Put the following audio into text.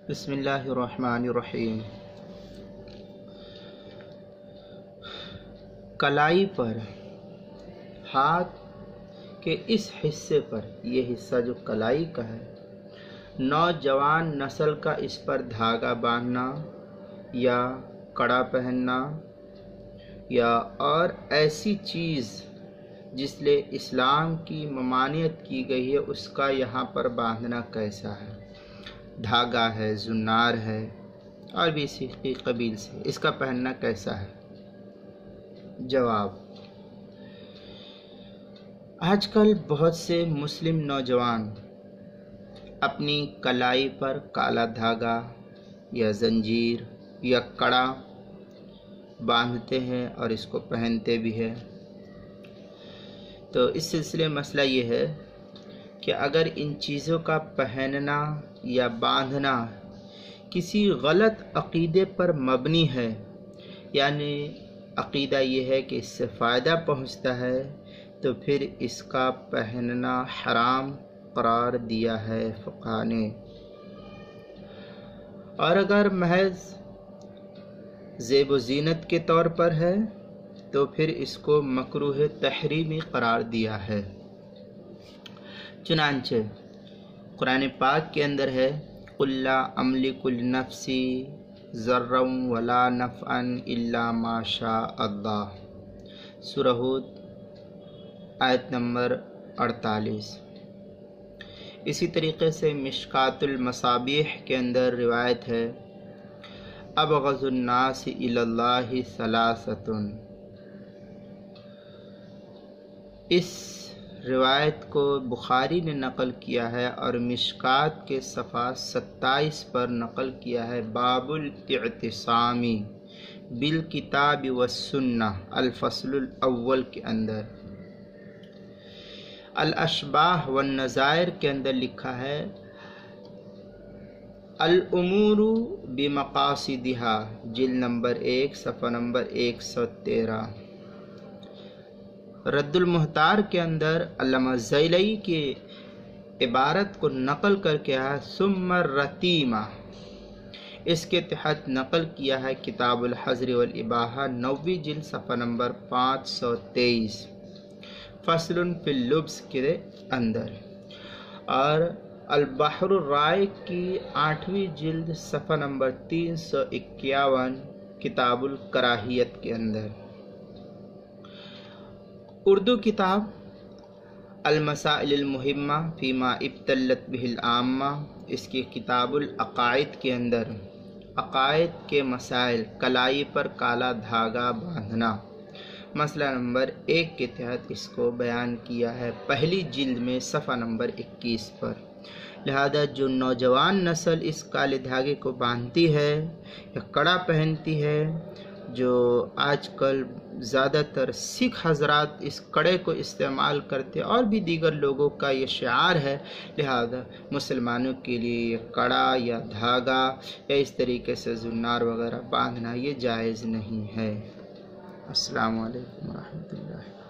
بسم اللہ الرحمن الرحیم۔ کلائی پر، ہاتھ کے اس حصے پر، یہ حصہ جو کلائی کا ہے، نوجوان نسل کا اس پر دھاگا باندھنا یا کڑا پہننا یا اور ایسی چیز جس لیے اسلام کی ممانعت کی گئی ہے اس کا یہاں پر باندھنا کیسا ہے؟ دھاگا ہے، زنار ہے اور بھی اسی قبیل سے، اس کا پہننا کیسا ہے؟ جواب: آج کل بہت سے مسلم نوجوان اپنی کلائی پر کالا دھاگا یا زنجیر یا کڑا باندھتے ہیں اور اس کو پہنتے بھی ہیں۔ تو اس سلسلے مسئلہ یہ ہے کہ اگر ان چیزوں کا پہننا یا باندھنا کسی غلط عقیدے پر مبنی ہے، یعنی عقیدہ یہ ہے کہ اس سے فائدہ پہنچتا ہے، تو پھر اس کا پہننا حرام قرار دیا ہے فقہا نے۔ اور اگر محض زیب و زینت کے طور پر ہے تو پھر اس کو مکروہ تحریمی قرار دیا ہے۔ چنانچہ قرآن پاک کے اندر ہے قُلْ لَا أَمْلِكُ لِنَفْسِي ضَرًّا وَلَا نَفْعًا إِلَّا مَا شَاءَ اللَّهُ، سورہ ہود آیت نمبر 48۔ اسی طریقے سے مشکات المصابیح کے اندر روایت ہے ابغض الناس الی اللہ ثلاثۃ۔ اس روایت کو بخاری نے نقل کیا ہے اور مشکات کے صفحہ 27 پر نقل کیا ہے، باب الاعتصام بالکتاب والسنہ، الفصل الاول کے اندر۔ الاشباح والنظائر کے اندر لکھا ہے الامور بمقاصدها، جلد نمبر 1 صفحہ نمبر 113۔ رد المحتار کے اندر علامہ زیلعی کی عبارت کو نقل کر کے ہے ثم الرتیمہ، اس کے تحت نقل کیا ہے کتاب الحظر والاباحہ 9ویں جلد صفحہ نمبر 523، فصل فی اللبس کے اندر، اور البحر الرائق کی 8ویں جلد صفحہ نمبر 351 کتاب الکراہیت کے اندر۔ اردو کتاب المسائل المہمہ فیما ابتلت بہ العامہ، اس کی کتاب العقائد کے اندر عقائد کے مسائل، کلائی پر کالا دھاگا باندھنا، مسئلہ نمبر 1 کے تحت اس کو بیان کیا ہے، پہلی جلد میں صفحہ نمبر 21 پر۔ لہذا جو نوجوان نسل اس کالے دھاگے کو باندھتی ہے یا کڑا پہنتی ہے، جو آج کل زیادہ تر سکھ حضرات اس کڑے کو استعمال کرتے اور بھی دیگر لوگوں کا یہ شعار ہے، لہذا مسلمانوں کے لیے یہ کڑا یا دھاگا یا اس طریقے سے زنار وغیرہ باندھنا یہ جائز نہیں ہے۔ السلام علیکم ورحمۃ اللہ۔